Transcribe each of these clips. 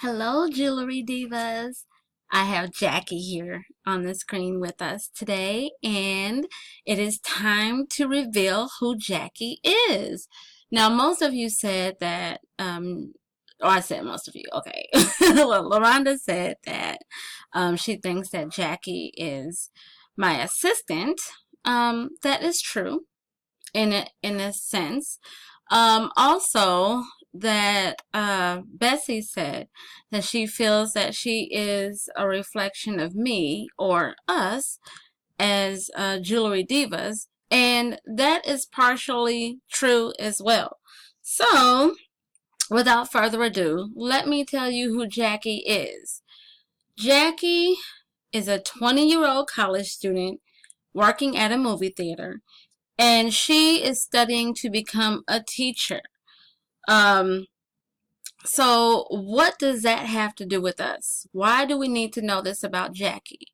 Hello, Jewelry Divas. I have Jackie here on the screen with us today, and it is time to reveal who Jackie is. Now, most of you said that, I said most of you, okay. Well, LaRonda said that she thinks that Jackie is my assistant. That is true in a sense. Also, that Bessie said that she feels that she is a reflection of me or us as Jewelry Divas, and that is partially true as well. So, without further ado, let me tell you who Jackie is. Jackie is a 20-year-old college student working at a movie theater, and she is studying to become a teacher. Um, so what does that have to do with us? Why do we need to know this about Jackie?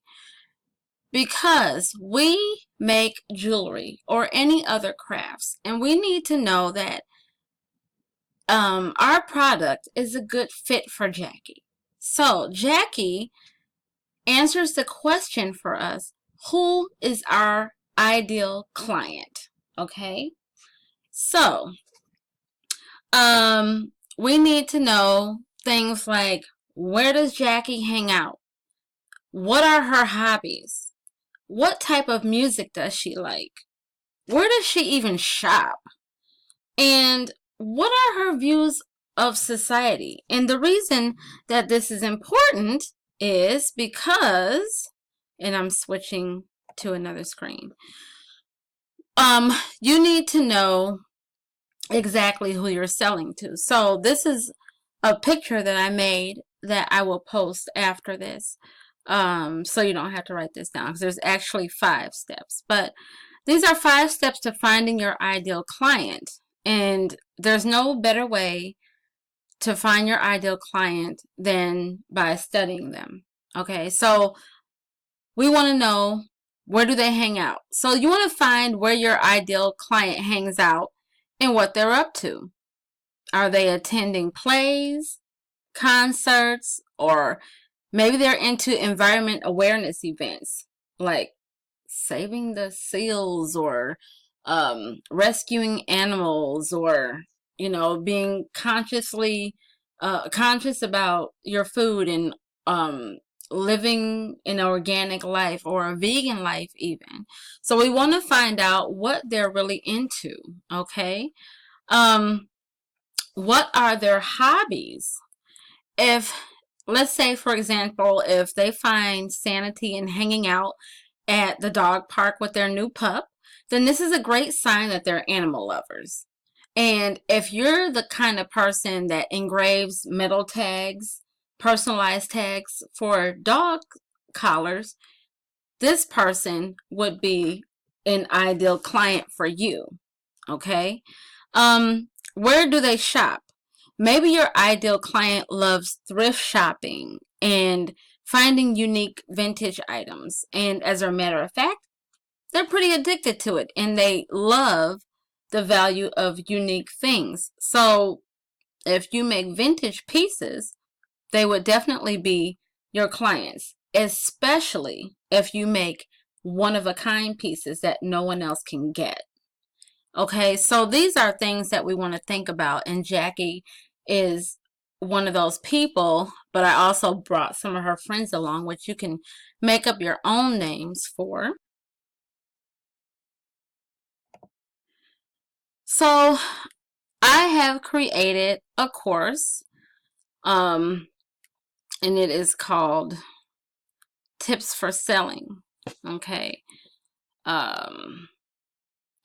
Because we make jewelry or any other crafts, and we need to know that our product is a good fit for Jackie. So Jackie answers the question for us, who is our ideal client? Okay? So, we need to know things like, where does Jackie hang out? What are her hobbies? What type of music does she like? Where does she even shop? And what are her views of society? And the reason that this is important is because, and I'm switching to another screen, you need to know exactly who you're selling to. So this is a picture that I made that I will post after this. So you don't have to write this down because there's actually 5 steps. But these are 5 steps to finding your ideal client. And there's no better way to find your ideal client than by studying them. Okay, so we want to know, where do they hang out? So you want to find where your ideal client hangs out and what they're up to. Are they attending plays, concerts, or maybe they're into environment awareness events like saving the seals or rescuing animals, or being conscious about your food and living an organic life or a vegan life even. So we want to find out what they're really into. Okay. What are their hobbies? If, let's say, for example, if they find sanity in hanging out at the dog park with their new pup, then this is a great sign that they're animal lovers. And if you're the kind of person that engraves metal tags, personalized tags for dog collars, this person would be an ideal client for you. Okay? Where do they shop? Maybe your ideal client loves thrift shopping and finding unique vintage items. And as a matter of fact, they're pretty addicted to it and they love the value of unique things. So if you make vintage pieces, they would definitely be your clients, especially if you make one-of-a-kind pieces that no one else can get. Okay, so these are things that we want to think about, and Jackie is one of those people, but I also brought some of her friends along, which you can make up your own names for. So I have created a course, and it is called Tips for Selling. Okay, and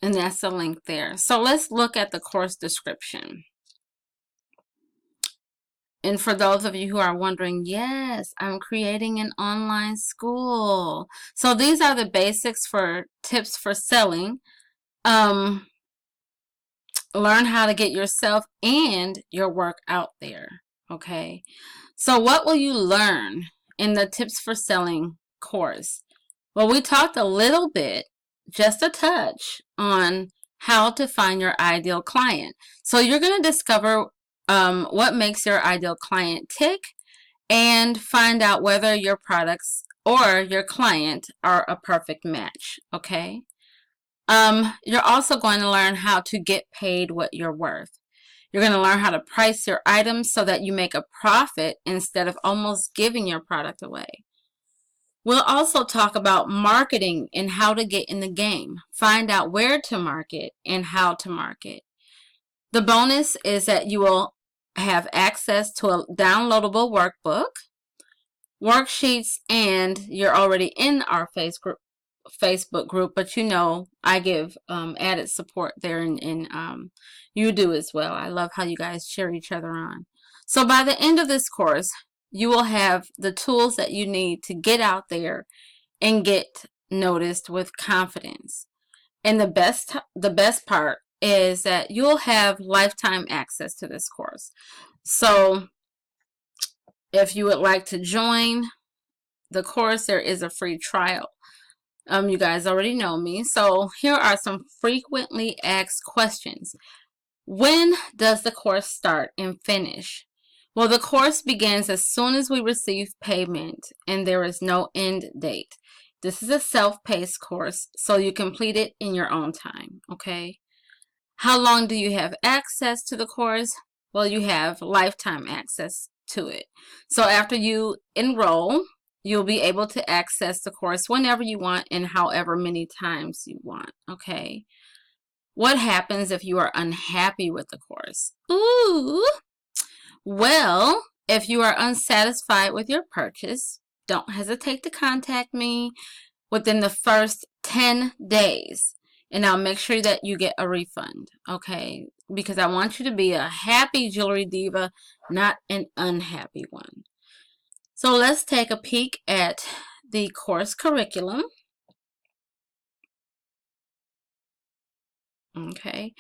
that's the link there. So let's look at the course description. And for those of you who are wondering, yes, I'm creating an online school. So these are the basics for tips for selling. Learn how to get yourself and your work out there. Okay. So what will you learn in the tips for selling course? Well, we talked a little bit, just a touch, on how to find your ideal client. So you're going to discover what makes your ideal client tick, and find out whether your products or your client are a perfect match, okay? You're also going to learn how to get paid what you're worth. You're going to learn how to price your items so that you make a profit instead of almost giving your product away. We'll also talk about marketing and how to get in the game. Find out where to market and how to market. The bonus is that you will have access to a downloadable workbook, worksheets, and you're already in our Facebook group, but you know I give added support there, and you do as well. I love how you guys cheer each other on. So by the end of this course, you will have the tools that you need to get out there and get noticed with confidence. And the best part is that you'll have lifetime access to this course. So if you would like to join the course, there is a free trial. You guys already know me. So here are some frequently asked questions. When does the course start and finish? Well, the course begins as soon as we receive payment, and there is no end date. This is a self-paced course, so you complete it in your own time, okay? How long do you have access to the course? Well, you have lifetime access to it. So after you enroll, you'll be able to access the course whenever you want and however many times you want, okay? What happens if you are unhappy with the course? Ooh! Well, if you are unsatisfied with your purchase, don't hesitate to contact me within the first 10 days. And I'll make sure that you get a refund, okay? Because I want you to be a happy jewelry diva, not an unhappy one. So let's take a peek at the course curriculum. Okay.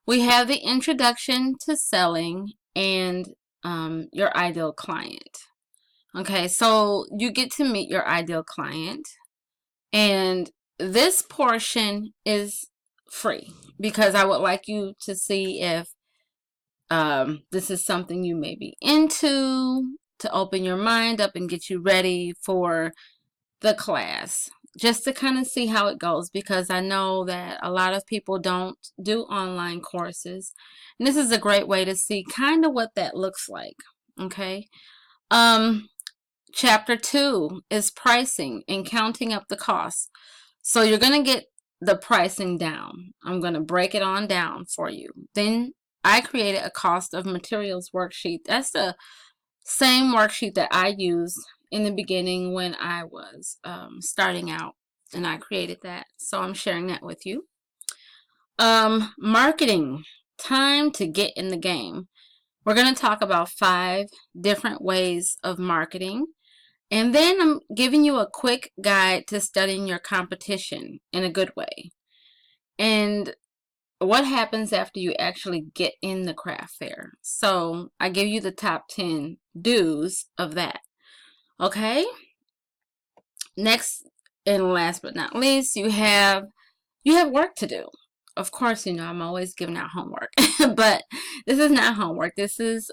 We have the introduction to selling and your ideal client. Okay, so you get to meet your ideal client, and this portion is free because I would like you to see if this is something you may be into, to open your mind up and get you ready for the class, just to kind of see how it goes, because I know that a lot of people don't do online courses, and this is a great way to see kind of what that looks like. Okay. Chapter 2 is pricing and counting up the costs. So you're going to get the pricing down. I'm going to break it on down for you. Then I created a cost of materials worksheet. That's the same worksheet that I used in the beginning when I was starting out, and I created that. So I'm sharing that with you. Marketing, time to get in the game. We're going to talk about 5 different ways of marketing. And then I'm giving you a quick guide to studying your competition in a good way. And what happens after you actually get in the craft fair. So I give you the top 10 do's of that. Okay? Next and last but not least, you have work to do. Of course, you know, I'm always giving out homework, but this is not homework. This is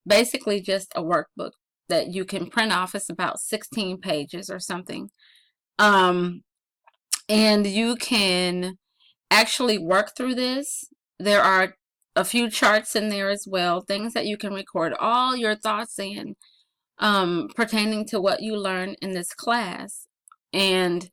basically just a workbook that you can print off. It's about 16 pages or something. And you can actually work through this. There are a few charts in there as well, things that you can record all your thoughts in pertaining to what you learn in this class. And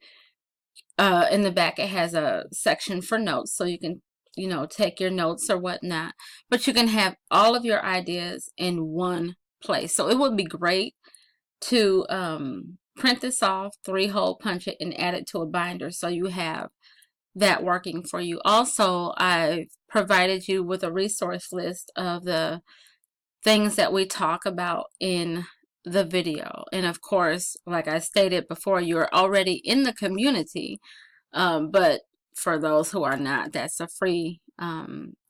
in the back it has a section for notes, so you can, you know, take your notes or whatnot, but you can have all of your ideas in one place. So it would be great to print this off, 3-hole punch it, and add it to a binder so you have that working for you. Also, I've provided you with a resource list of the things that we talk about in the video. And of course, like I stated before, you're already in the community, but for those who are not, that's a free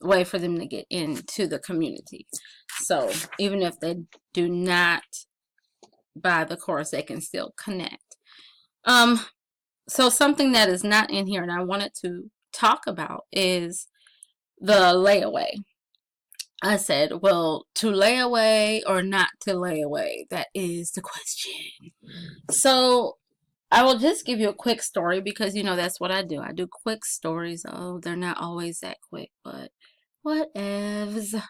way for them to get into the community. So even if they do not buy the course, they can still connect. So something that is not in here and I wanted to talk about is the layaway. I said, well, to lay away or not to lay away? That is the question. So I will just give you a quick story because you know that's what I do. I do quick stories. Oh, they're not always that quick, but whatevs.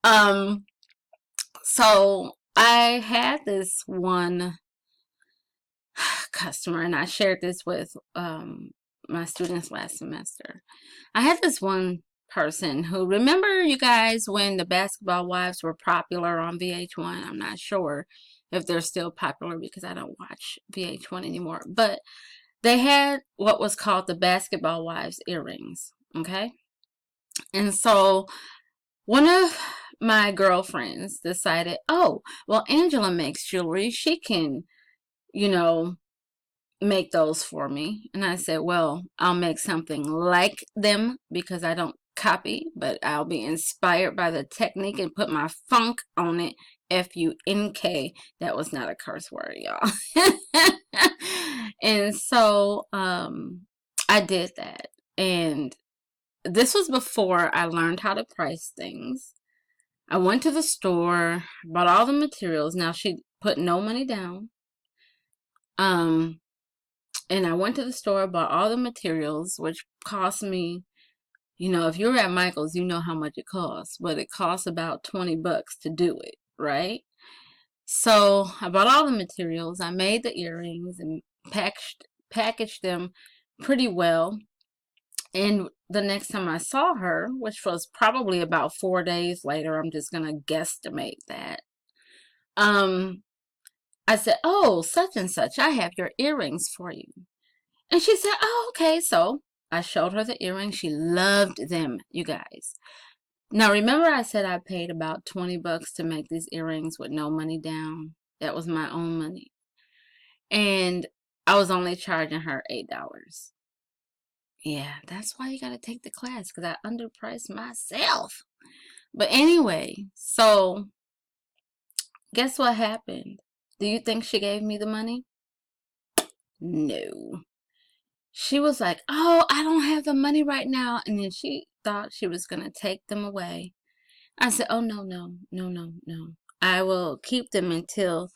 um, so I had this one customer, and I shared this with my students last semester. I had this one person who, remember you guys when the Basketball Wives were popular on VH1? I'm not sure if they're still popular because I don't watch VH1 anymore, but they had what was called the Basketball Wives earrings, okay? And so one of my girlfriends decided, oh, well, Angela makes jewelry. She can, you know, make those for me. And I said, well, I'll make something like them because I don't copy, but I'll be inspired by the technique and put my funk on it. F-U-N-K. That was not a curse word, y'all. And so I did that. And this was before I learned how to price things. I went to the store, bought all the materials. Now she put no money down. And I went to the store, bought all the materials, which cost me, you know, if you're at Michael's, you know how much it costs, but it costs about $20 to do it, right? So I bought all the materials. I made the earrings and packaged them pretty well. And the next time I saw her, which was probably about 4 days later, I'm just gonna guesstimate that. I said, "Oh, such and such, I have your earrings for you." And she said, "Oh, okay." So I showed her the earrings. She loved them, you guys. Now, remember I said I paid about $20 to make these earrings with no money down? That was my own money. And I was only charging her $8. Yeah, that's why you got to take the class because I underpriced myself. But anyway, so guess what happened? Do you think she gave me the money? No. She was like, "Oh, I don't have the money right now." And then she thought she was going to take them away. I said, "Oh, no, no, no, no, no. I will keep them until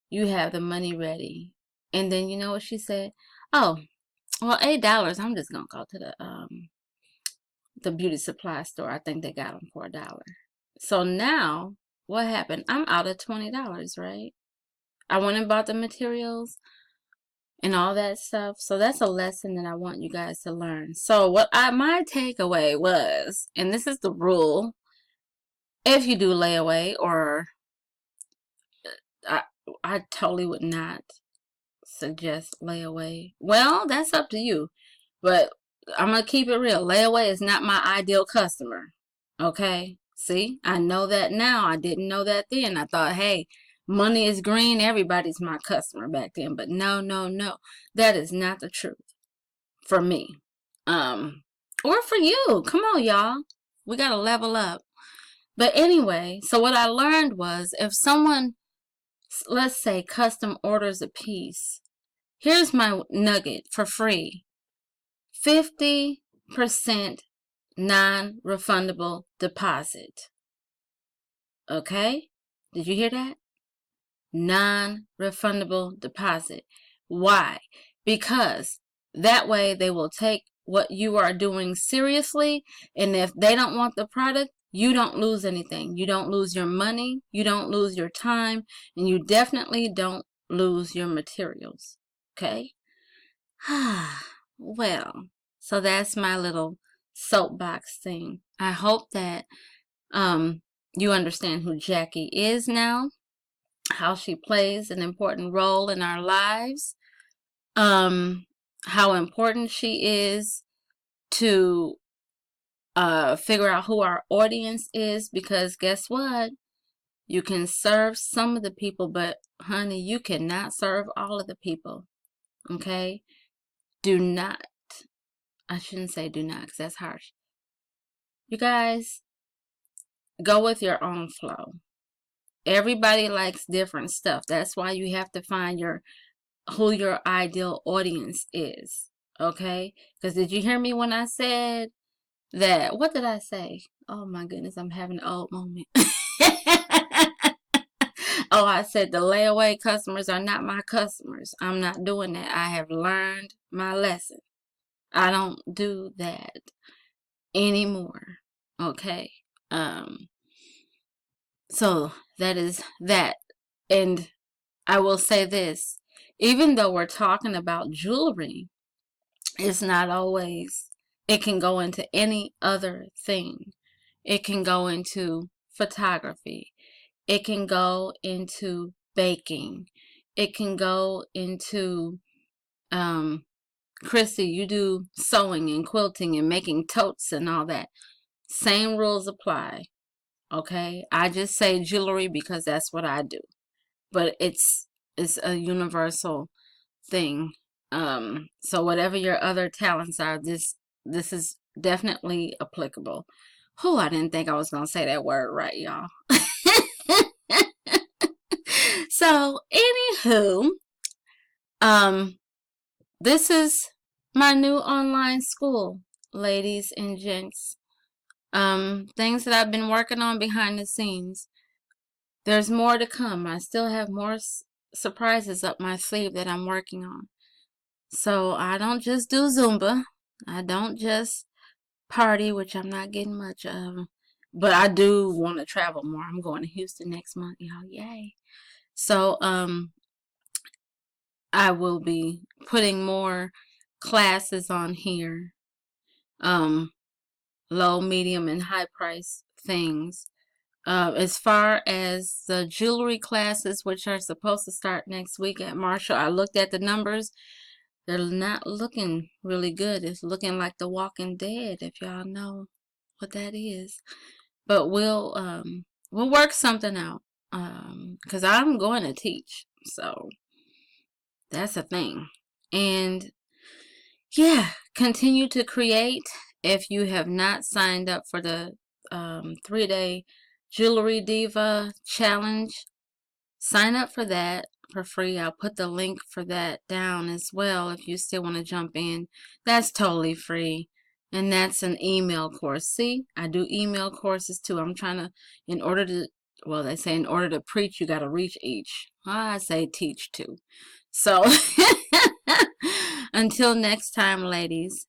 you have the money ready." And then you know what she said? "Oh, well, $8. I'm just going to go to the beauty supply store. I think they got them for $1." So now what happened? I'm out of $20, right? I went and bought the materials and all that stuff. So that's a lesson that I want you guys to learn. So my takeaway was, and this is the rule, if you do layaway, or I I totally would not suggest layaway. Well, that's up to you. But I'm gonna keep it real. Layaway is not my ideal customer. Okay? See, I know that now. I didn't know that then. I thought, hey, money is green, everybody's my customer back then. But no, no, no. That is not the truth for me. Or for you. Come on, y'all. We gotta level up. But anyway, so what I learned was if someone, let's say, custom orders a piece, here's my nugget for free: 50% non-refundable deposit. Okay? Did you hear that? Non-refundable deposit. Why? Because that way they will take what you are doing seriously, and if they don't want the product, you don't lose anything. You don't lose your money, you don't lose your time, and you definitely don't lose your materials. Okay? Well, so that's my little soapbox thing. I hope that you understand who Jackie is now, how she plays an important role in our lives, how important she is to figure out who our audience is, because guess what? You can serve some of the people, but honey, you cannot serve all of the people. Okay? Do not. I shouldn't say do not because that's harsh. You guys, go with your own flow. Everybody likes different stuff. That's why you have to find who your ideal audience is. Okay? Because did you hear me when I said that, what did I say? Oh my goodness, I'm having an old moment. Oh, I said the layaway customers are not my customers. I'm not doing that. I have learned my lesson. I don't do that anymore. Okay. Um, so that is that. And I will say this, even though we're talking about jewelry, it's not always, it can go into any other thing. It can go into photography. It can go into baking. It can go into, Chrissy, you do sewing and quilting and making totes and all that. Same rules apply. Okay. I just say jewelry because that's what I do. But it's a universal thing. So whatever your other talents are, this is definitely applicable. Oh, I didn't think I was gonna say that word right, y'all. So, anywho, um, this is my new online school, ladies and gents. Things that I've been working on behind the scenes. There's more to come. I still have more surprises up my sleeve that I'm working on. So I don't just do Zumba. I don't just party, which I'm not getting much of. But I do want to travel more. I'm going to Houston next month, y'all. Yay. So I will be putting more classes on here. Low, medium, and high price things. As far as the jewelry classes, which are supposed to start next week at Marshall, I looked at the numbers. They're not looking really good. It's looking like The Walking Dead, if y'all know what that is. But we'll work something out. Because I'm going to teach. So that's a thing. And yeah, continue to create. If you have not signed up for the 3-day Jewelry Diva Challenge, sign up for that for free. I'll put the link for that down as well if you still want to jump in. That's totally free. And that's an email course. See, I do email courses too. I'm trying to, in order to, well, they say in order to preach, you got to reach each. I say teach too. So until next time, ladies,